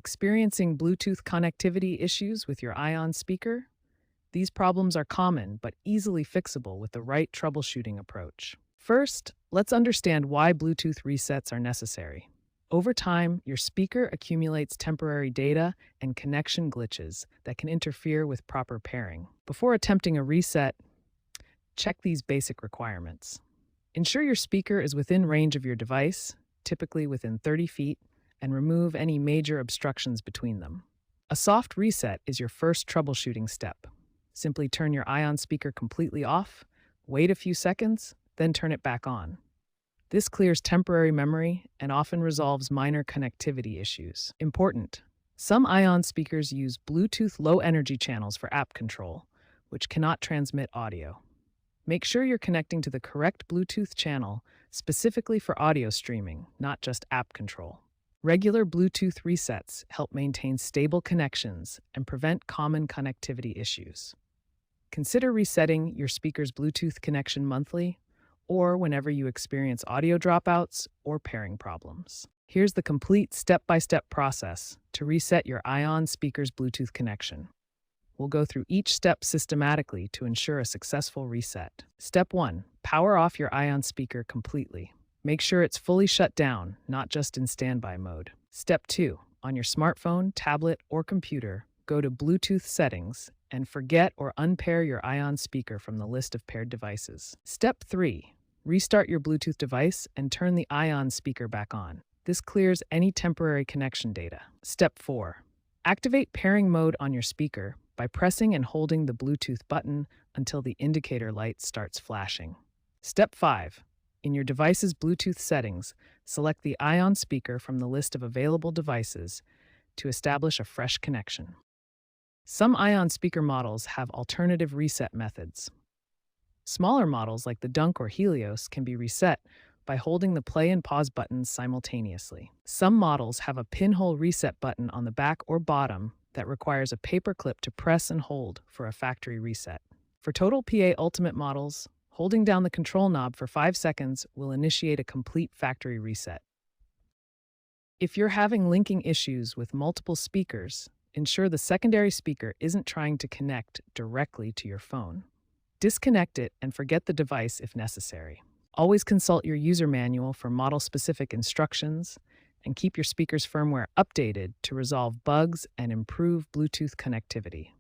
Experiencing Bluetooth connectivity issues with your Ion speaker? These problems are common but easily fixable with the right troubleshooting approach. First, let's understand why Bluetooth resets are necessary. Over time, your speaker accumulates temporary data and connection glitches that can interfere with proper pairing. Before attempting a reset, check these basic requirements. Ensure your speaker is within range of your device, typically within 30 feet, and remove any major obstructions between them. A soft reset is your first troubleshooting step. Simply turn your Ion speaker completely off, wait a few seconds, then turn it back on. This clears temporary memory and often resolves minor connectivity issues. Important: some Ion speakers use Bluetooth low energy channels for app control, which cannot transmit audio. Make sure you're connecting to the correct Bluetooth channel specifically for audio streaming, not just app control. Regular Bluetooth resets help maintain stable connections and prevent common connectivity issues. Consider resetting your speaker's Bluetooth connection monthly or whenever you experience audio dropouts or pairing problems. Here's the complete step-by-step process to reset your Ion speaker's Bluetooth connection. We'll go through each step systematically to ensure a successful reset. Step 1. Power off your Ion speaker completely. Make sure it's fully shut down, not just in standby mode. Step 2. On your smartphone, tablet, or computer, go to Bluetooth settings and forget or unpair your Ion speaker from the list of paired devices. Step 3. Restart your Bluetooth device and turn the Ion speaker back on. This clears any temporary connection data. Step 4. Activate pairing mode on your speaker by pressing and holding the Bluetooth button until the indicator light starts flashing. Step 5. In your device's Bluetooth settings, select the Ion speaker from the list of available devices to establish a fresh connection. Some Ion speaker models have alternative reset methods. Smaller models like the Dunk or Helios can be reset by holding the play and pause buttons simultaneously. Some models have a pinhole reset button on the back or bottom that requires a paper clip to press and hold for a factory reset. For Total PA Ultimate models, holding down the control knob for 5 seconds will initiate a complete factory reset. If you're having linking issues with multiple speakers, ensure the secondary speaker isn't trying to connect directly to your phone. Disconnect it and forget the device if necessary. Always consult your user manual for model-specific instructions and keep your speaker's firmware updated to resolve bugs and improve Bluetooth connectivity.